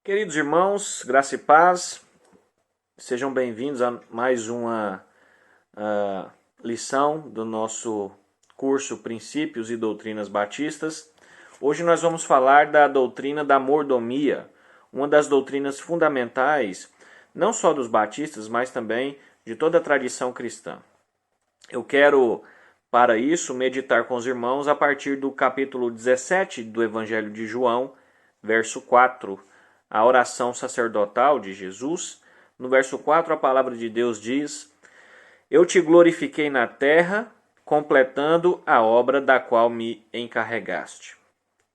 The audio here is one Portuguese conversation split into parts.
Queridos irmãos, graça e paz, sejam bem-vindos a mais uma lição do nosso curso Princípios e Doutrinas Batistas. Hoje nós vamos falar da doutrina da mordomia, uma das doutrinas fundamentais, não só dos batistas, mas também de toda a tradição cristã. Eu quero, para isso, meditar com os irmãos a partir do capítulo 17 do Evangelho de João, verso 4, a oração sacerdotal de Jesus. No verso 4, a palavra de Deus diz: Eu te glorifiquei na terra, completando a obra da qual me encarregaste.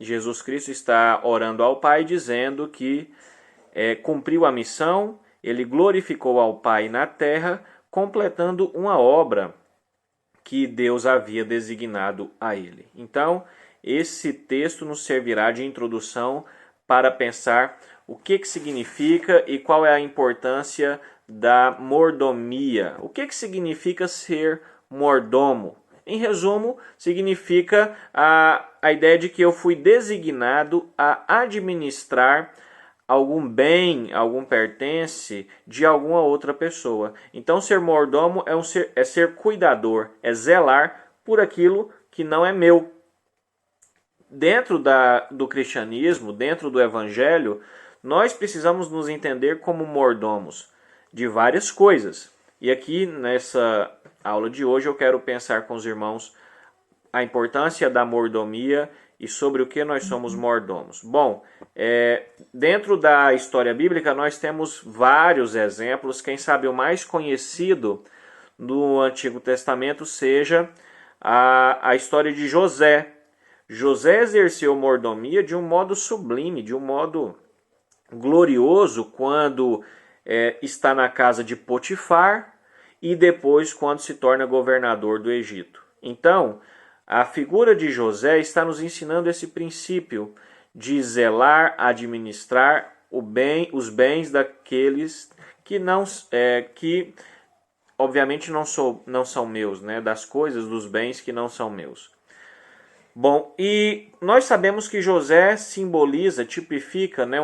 Jesus Cristo está orando ao Pai, dizendo que cumpriu a missão, ele glorificou ao Pai na terra, completando uma obra que Deus havia designado a ele. Então, esse texto nos servirá de introdução para pensar o que significa e qual é a importância da mordomia. O que significa ser mordomo? Em resumo, significa a ideia de que eu fui designado a administrar algum bem, algum pertence de alguma outra pessoa. Então, ser mordomo é ser cuidador, é zelar por aquilo que não é meu. Dentro do cristianismo, dentro do evangelho, nós precisamos nos entender como mordomos de várias coisas. E aqui, nessa aula de hoje, eu quero pensar com os irmãos a importância da mordomia e sobre o que nós somos mordomos. Bom, dentro da história bíblica nós temos vários exemplos. Quem sabe o mais conhecido do Antigo Testamento seja a história de José. José exerceu mordomia de um modo sublime, de um modo glorioso, quando está na casa de Potifar e depois quando se torna governador do Egito. Então, a figura de José está nos ensinando esse princípio de zelar, administrar os bens daqueles que que obviamente não são meus, né? Das coisas, dos bens que não são meus. Bom, e nós sabemos que José simboliza, tipifica, né,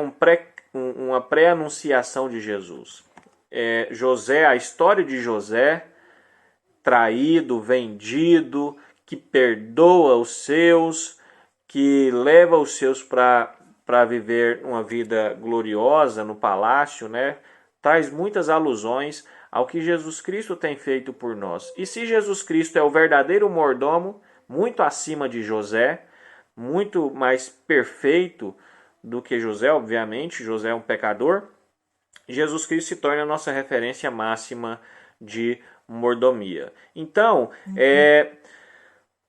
uma pré-anunciação de Jesus. José, a história de José, traído, vendido, que perdoa os seus, que leva os seus para viver uma vida gloriosa no palácio, né? Traz muitas alusões ao que Jesus Cristo tem feito por nós. E se Jesus Cristo é o verdadeiro mordomo, muito acima de José, muito mais perfeito do que José, obviamente, José é um pecador, Jesus Cristo se torna a nossa referência máxima de mordomia. Então,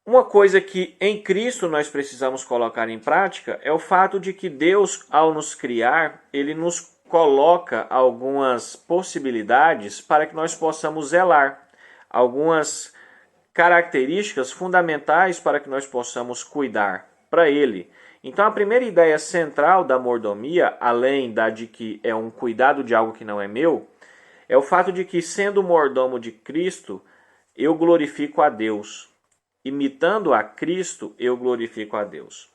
uma coisa que em Cristo nós precisamos colocar em prática é o fato de que Deus, ao nos criar, Ele nos coloca algumas possibilidades para que nós possamos zelar, algumas características fundamentais para que nós possamos cuidar para Ele. Então a primeira ideia central da mordomia, além da de que é um cuidado de algo que não é meu, é o fato de que, sendo mordomo de Cristo, eu glorifico a Deus. Imitando a Cristo, eu glorifico a Deus.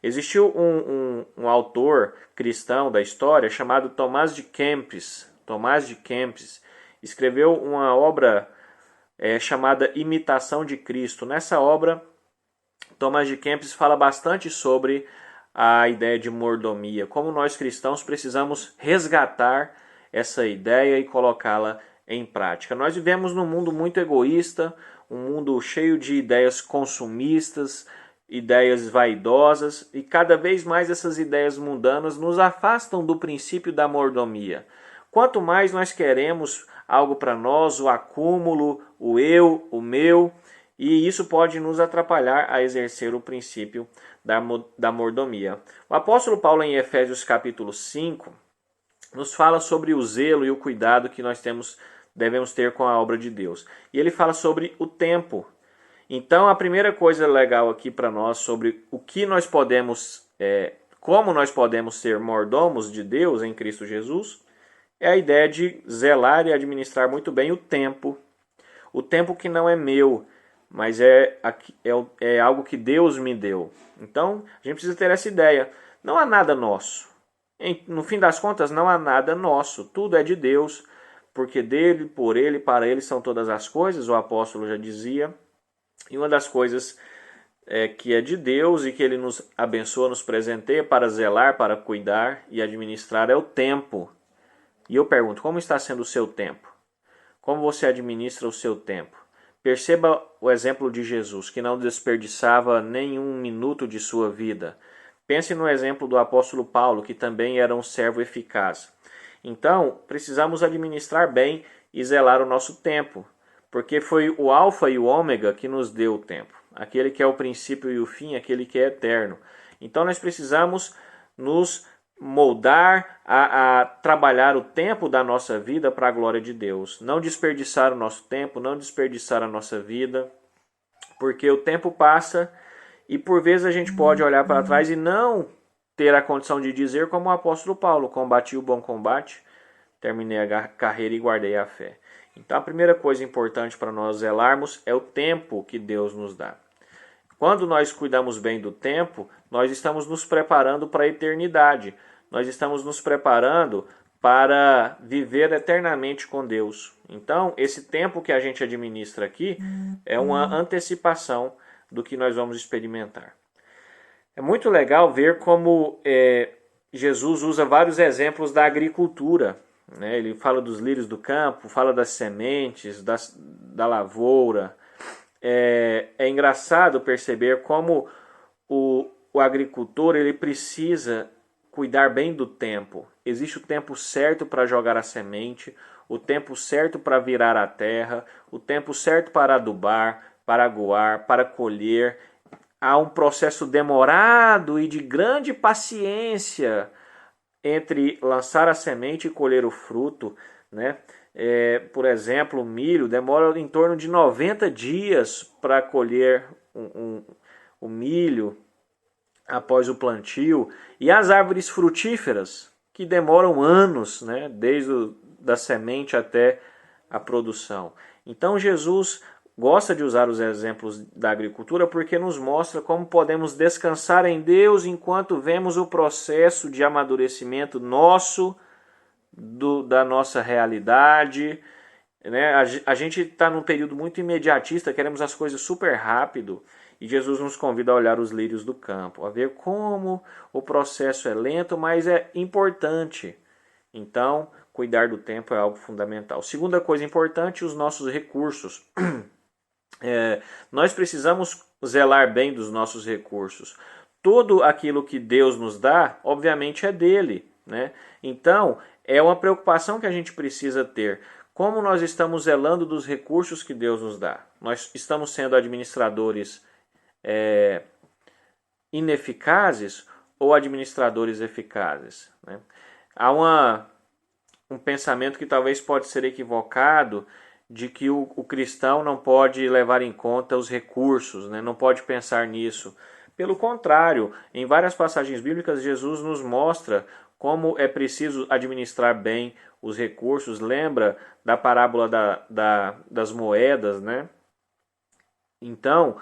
Existiu um autor cristão da história chamado Tomás de Kempis. Tomás de Kempis escreveu uma obra chamada Imitação de Cristo. Nessa obra, Tomás de Kempis fala bastante sobre a ideia de mordomia, como nós cristãos precisamos resgatar essa ideia e colocá-la em prática. Nós vivemos num mundo muito egoísta, um mundo cheio de ideias consumistas, ideias vaidosas, e cada vez mais essas ideias mundanas nos afastam do princípio da mordomia. Quanto mais nós queremos algo para nós, o acúmulo, o eu, o meu, e isso pode nos atrapalhar a exercer o princípio da mordomia. O apóstolo Paulo, em Efésios capítulo 5, nos fala sobre o zelo e o cuidado que nós devemos ter com a obra de Deus. E ele fala sobre o tempo. Então, a primeira coisa legal aqui para nós sobre o que nós podemos, como nós podemos ser mordomos de Deus em Cristo Jesus, é a ideia de zelar e administrar muito bem o tempo. O tempo que não é meu, mas é algo que Deus me deu. Então, a gente precisa ter essa ideia. Não há nada nosso. No fim das contas, não há nada nosso, tudo é de Deus, porque dele, por ele, para ele são todas as coisas, o apóstolo já dizia. E uma das coisas que é de Deus e que ele nos abençoa, nos presenteia para zelar, para cuidar e administrar é o tempo. E eu pergunto, como está sendo o seu tempo? Como você administra o seu tempo? Perceba o exemplo de Jesus, que não desperdiçava nenhum minuto de sua vida. Pense no exemplo do apóstolo Paulo, que também era um servo eficaz. Então, precisamos administrar bem e zelar o nosso tempo, porque foi o alfa e o ômega que nos deu o tempo. Aquele que é o princípio e o fim, aquele que é eterno. Então, nós precisamos nos moldar a trabalhar o tempo da nossa vida para a glória de Deus. Não desperdiçar o nosso tempo, não desperdiçar a nossa vida, porque o tempo passa e por vezes a gente pode olhar para trás e não ter a condição de dizer como o apóstolo Paulo: combati o bom combate, terminei a carreira e guardei a fé. Então a primeira coisa importante para nós zelarmos é o tempo que Deus nos dá. Quando nós cuidamos bem do tempo, nós estamos nos preparando para a eternidade. Nós estamos nos preparando para viver eternamente com Deus. Então, esse tempo que a gente administra aqui é uma antecipação do que nós vamos experimentar. É muito legal ver como Jesus usa vários exemplos da agricultura. Né? Ele fala dos lírios do campo, fala das sementes, da lavoura. É engraçado perceber como o agricultor ele precisa cuidar bem do tempo. Existe o tempo certo para jogar a semente, o tempo certo para virar a terra, o tempo certo para adubar, para aguar, para colher. Há um processo demorado e de grande paciência entre lançar a semente e colher o fruto, né? Por exemplo, o milho demora em torno de 90 dias para colher o milho após o plantio, e as árvores frutíferas, que demoram anos, né? Desde da semente até a produção. Então Jesus gosta de usar os exemplos da agricultura porque nos mostra como podemos descansar em Deus enquanto vemos o processo de amadurecimento nosso, da nossa realidade. Né? A gente está num período muito imediatista, queremos as coisas super rápido, e Jesus nos convida a olhar os lírios do campo, a ver como o processo é lento, mas é importante. Então, cuidar do tempo é algo fundamental. Segunda coisa importante, os nossos recursos. Nós precisamos zelar bem dos nossos recursos. Tudo aquilo que Deus nos dá, obviamente, é dele. Né? Então, é uma preocupação que a gente precisa ter. Como nós estamos zelando dos recursos que Deus nos dá? Nós estamos sendo administradores ineficazes ou administradores eficazes? Né? Há um pensamento que talvez pode ser equivocado de que o cristão não pode levar em conta os recursos, né? Não pode pensar nisso. Pelo contrário, em várias passagens bíblicas, Jesus nos mostra como é preciso administrar bem os recursos. Lembra da parábola das moedas, né? Então,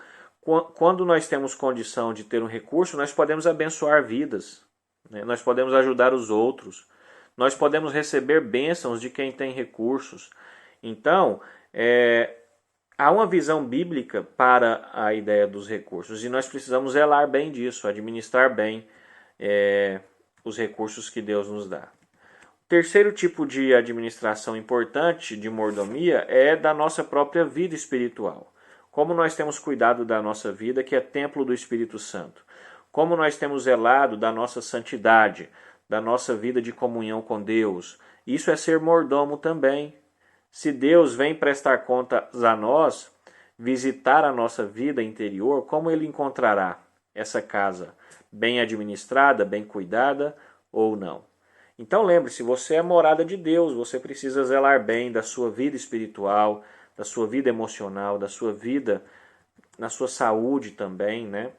quando nós temos condição de ter um recurso, nós podemos abençoar vidas, né? Nós podemos ajudar os outros, nós podemos receber bênçãos de quem tem recursos. Então, há uma visão bíblica para a ideia dos recursos e nós precisamos zelar bem disso, administrar bem os recursos que Deus nos dá. O terceiro tipo de administração importante de mordomia é da nossa própria vida espiritual. Como nós temos cuidado da nossa vida, que é templo do Espírito Santo. Como nós temos zelado da nossa santidade, da nossa vida de comunhão com Deus. Isso é ser mordomo também. Se Deus vem prestar contas a nós, visitar a nossa vida interior, como Ele encontrará essa casa bem administrada, bem cuidada ou não? Então lembre-se, você é morada de Deus, você precisa zelar bem da sua vida espiritual, da sua vida emocional, da sua vida, na sua saúde também, né?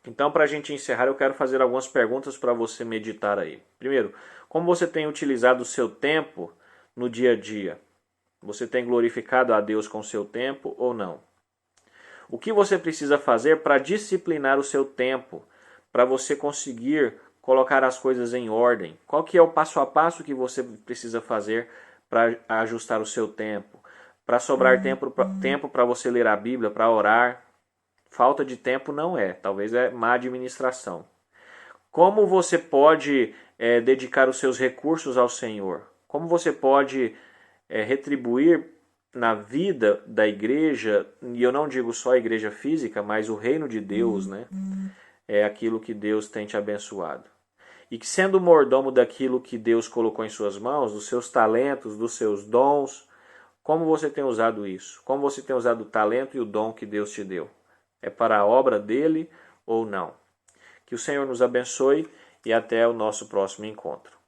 Então, para a gente encerrar, eu quero fazer algumas perguntas para você meditar aí. Primeiro, como você tem utilizado o seu tempo no dia a dia? Você tem glorificado a Deus com o seu tempo ou não? O que você precisa fazer para disciplinar o seu tempo, para você conseguir colocar as coisas em ordem? Qual que é o passo a passo que você precisa fazer para ajustar o seu tempo? Para sobrar tempo para você ler a Bíblia, para orar? Falta de tempo não é, talvez é má administração. Como você pode dedicar os seus recursos ao Senhor? Como você pode retribuir na vida da igreja, e eu não digo só a igreja física, mas o reino de Deus, né? É aquilo que Deus tem te abençoado. E que sendo mordomo daquilo que Deus colocou em suas mãos, dos seus talentos, dos seus dons, como você tem usado isso? Como você tem usado o talento e o dom que Deus te deu? É para a obra dele ou não? Que o Senhor nos abençoe e até o nosso próximo encontro.